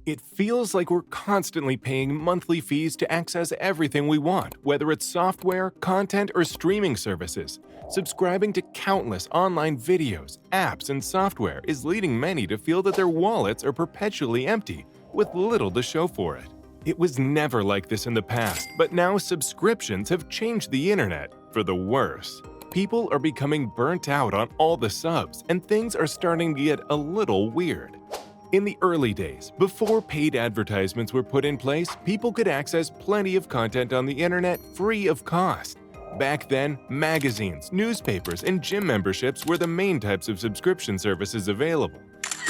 It feels like we're constantly paying monthly fees to access everything we want, whether it's software, content, or streaming services. Subscribing to countless online videos, apps, and software is leading many to feel that their wallets are perpetually empty, with little to show for it. It was never like this in the past, but now subscriptions have changed the internet for the worse. People are becoming burnt out on all the subs, and things are starting to get a little weird. In the early days, before paid advertisements were put in place, people could access plenty of content on the internet free of cost. Back then, magazines, newspapers, and gym memberships were the main types of subscription services available.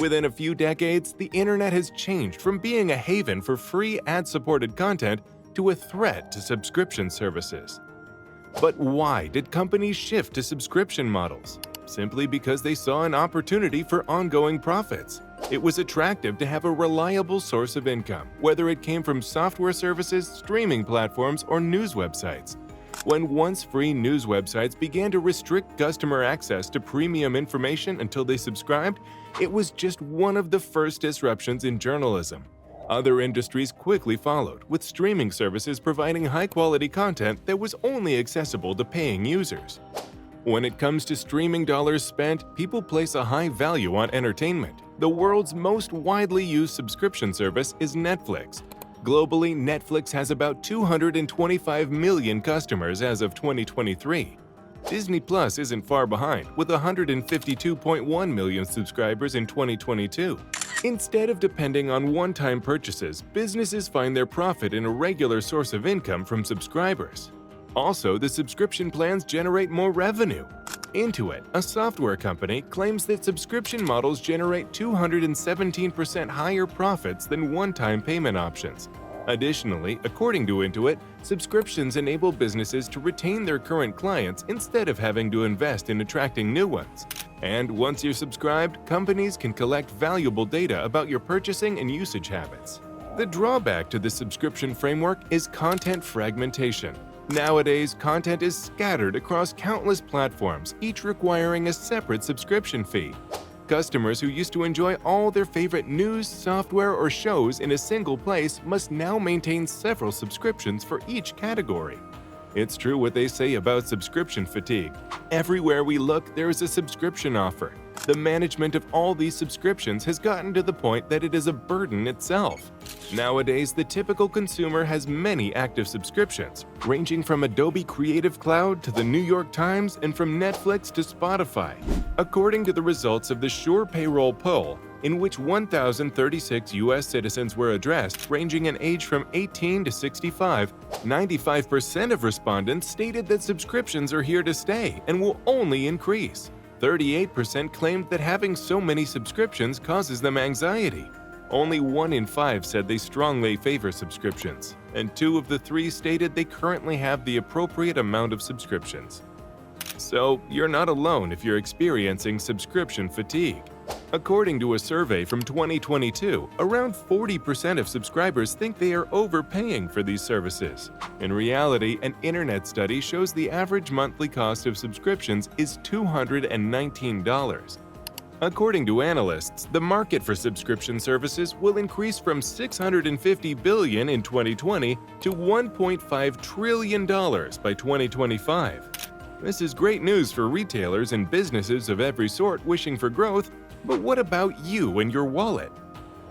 Within a few decades, the internet has changed from being a haven for free ad-supported content to a threat to subscription services. But why did companies shift to subscription models? Simply because they saw an opportunity for ongoing profits. It was attractive to have a reliable source of income, whether it came from software services, streaming platforms, or news websites. When once free news websites began to restrict customer access to premium information until they subscribed, it was just one of the first disruptions in journalism. Other industries quickly followed, with streaming services providing high-quality content that was only accessible to paying users. When it comes to streaming dollars spent, people place a high value on entertainment. The world's most widely used subscription service is Netflix. Globally, Netflix has about 225 million customers as of 2023. Disney Plus isn't far behind, with 152.1 million subscribers in 2022. Instead of depending on one-time purchases, businesses find their profit in a regular source of income from subscribers. Also, the subscription plans generate more revenue. Intuit, a software company, claims that subscription models generate 217% higher profits than one-time payment options. Additionally, according to Intuit, subscriptions enable businesses to retain their current clients instead of having to invest in attracting new ones. And once you're subscribed, companies can collect valuable data about your purchasing and usage habits. The drawback to the subscription framework is content fragmentation. Nowadays, content is scattered across countless platforms, each requiring a separate subscription fee. Customers who used to enjoy all their favorite news, software, or shows in a single place must now maintain several subscriptions for each category. It's true what they say about subscription fatigue. Everywhere we look, there is a subscription offer. The management of all these subscriptions has gotten to the point that it is a burden itself. Nowadays, the typical consumer has many active subscriptions, ranging from Adobe Creative Cloud to the New York Times and from Netflix to Spotify. According to the results of the Sure Payroll poll, in which 1,036 U.S. citizens were addressed, ranging in age from 18 to 65, 95% of respondents stated that subscriptions are here to stay and will only increase. 38% claimed that having so many subscriptions causes them anxiety. Only 1 in 5 said they strongly favor subscriptions, and 2 of the 3 stated they currently have the appropriate amount of subscriptions. So, you're not alone if you're experiencing subscription fatigue. According to a survey from 2022, around 40% of subscribers think they are overpaying for these services. In reality, an internet study shows the average monthly cost of subscriptions is $219. According to analysts, the market for subscription services will increase from $650 billion in 2020 to $1.5 trillion by 2025. This is great news for retailers and businesses of every sort wishing for growth, but what about you and your wallet?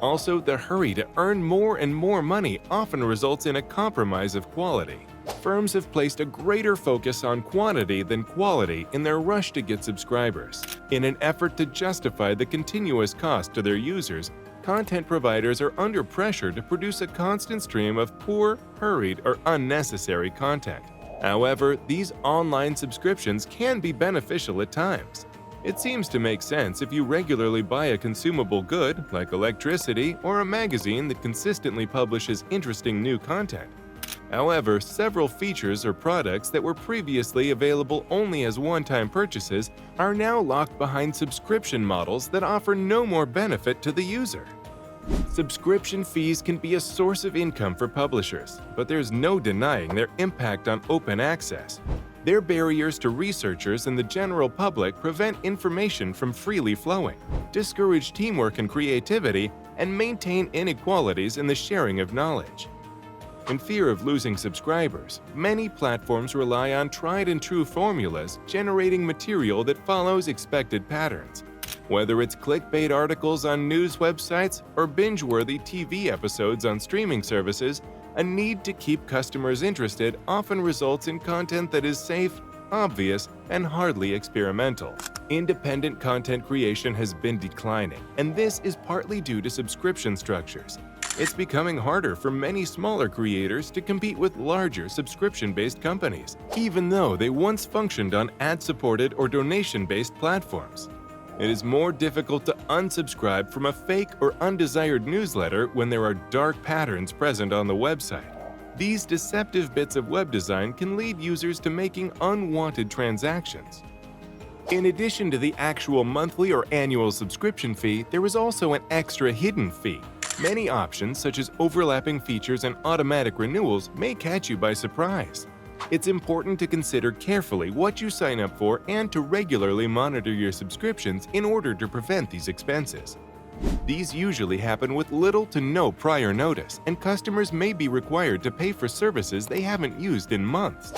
Also, the hurry to earn more and more money often results in a compromise of quality. Firms have placed a greater focus on quantity than quality in their rush to get subscribers. In an effort to justify the continuous cost to their users, content providers are under pressure to produce a constant stream of poor, hurried, or unnecessary content. However, these online subscriptions can be beneficial at times. It seems to make sense if you regularly buy a consumable good, like electricity, or a magazine that consistently publishes interesting new content. However, several features or products that were previously available only as one-time purchases are now locked behind subscription models that offer no more benefit to the user. Subscription fees can be a source of income for publishers, but there's no denying their impact on open access. Their barriers to researchers and the general public prevent information from freely flowing, discourage teamwork and creativity, and maintain inequalities in the sharing of knowledge. In fear of losing subscribers, many platforms rely on tried-and-true formulas generating material that follows expected patterns. Whether it's clickbait articles on news websites or binge-worthy TV episodes on streaming services, a need to keep customers interested often results in content that is safe, obvious, and hardly experimental. Independent content creation has been declining, and this is partly due to subscription structures. It's becoming harder for many smaller creators to compete with larger subscription-based companies, even though they once functioned on ad-supported or donation-based platforms. It is more difficult to unsubscribe from a fake or undesired newsletter when there are dark patterns present on the website. These deceptive bits of web design can lead users to making unwanted transactions. In addition to the actual monthly or annual subscription fee, there is also an extra hidden fee. Many options, such as overlapping features and automatic renewals, may catch you by surprise. It's important to consider carefully what you sign up for and to regularly monitor your subscriptions in order to prevent these expenses. These usually happen with little to no prior notice, and customers may be required to pay for services they haven't used in months.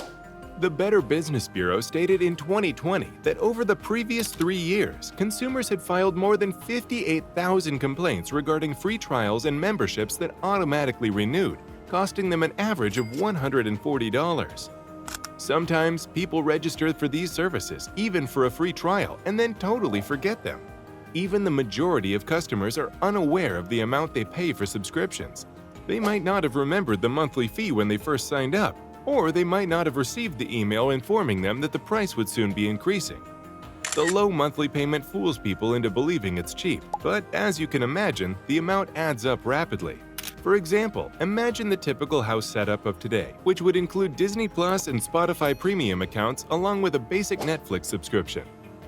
The Better Business Bureau stated in 2020 that over the previous 3 years, consumers had filed more than 58,000 complaints regarding free trials and memberships that automatically renewed, costing them an average of $140. Sometimes people register for these services, even for a free trial, and then totally forget them. Even the majority of customers are unaware of the amount they pay for subscriptions. They might not have remembered the monthly fee when they first signed up, or they might not have received the email informing them that the price would soon be increasing. The low monthly payment fools people into believing it's cheap, but as you can imagine, the amount adds up rapidly. For example, imagine the typical house setup of today, which would include Disney Plus and Spotify Premium accounts along with a basic Netflix subscription.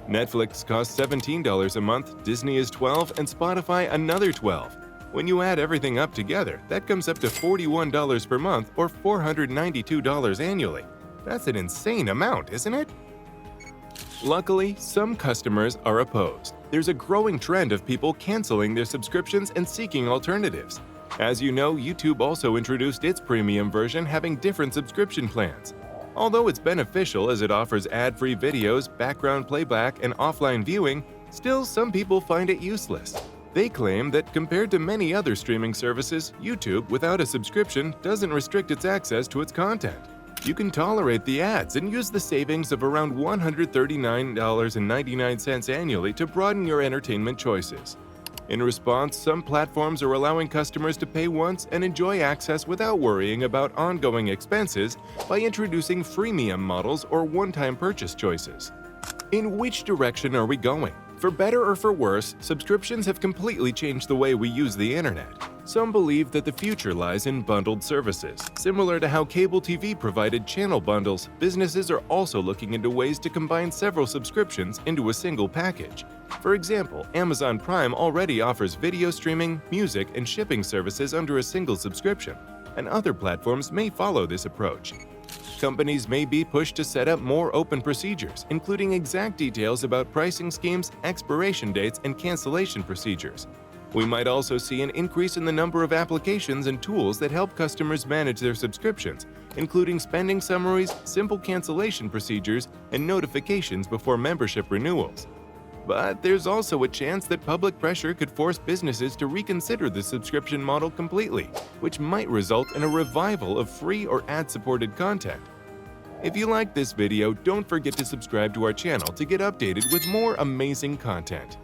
Netflix costs $17 a month, Disney is $12, and Spotify another $12. When you add everything up together, that comes up to $41 per month or $492 annually. That's an insane amount, isn't it? Luckily, some customers are opposed. There's a growing trend of people canceling their subscriptions and seeking alternatives. As you know, YouTube also introduced its premium version having different subscription plans. Although it's beneficial as it offers ad-free videos, background playback, and offline viewing, still some people find it useless. They claim that compared to many other streaming services, YouTube, without a subscription, doesn't restrict its access to its content. You can tolerate the ads and use the savings of around $139.99 annually to broaden your entertainment choices. In response, some platforms are allowing customers to pay once and enjoy access without worrying about ongoing expenses by introducing freemium models or one-time purchase choices. In which direction are we going? For better or for worse, subscriptions have completely changed the way we use the internet. Some believe that the future lies in bundled services. Similar to how cable TV provided channel bundles, businesses are also looking into ways to combine several subscriptions into a single package. For example, Amazon Prime already offers video streaming, music, and shipping services under a single subscription, and other platforms may follow this approach. Companies may be pushed to set up more open procedures, including exact details about pricing schemes, expiration dates, and cancellation procedures. We might also see an increase in the number of applications and tools that help customers manage their subscriptions, including spending summaries, simple cancellation procedures, and notifications before membership renewals. But there's also a chance that public pressure could force businesses to reconsider the subscription model completely, which might result in a revival of free or ad-supported content. If you like this video, don't forget to subscribe to our channel to get updated with more amazing content.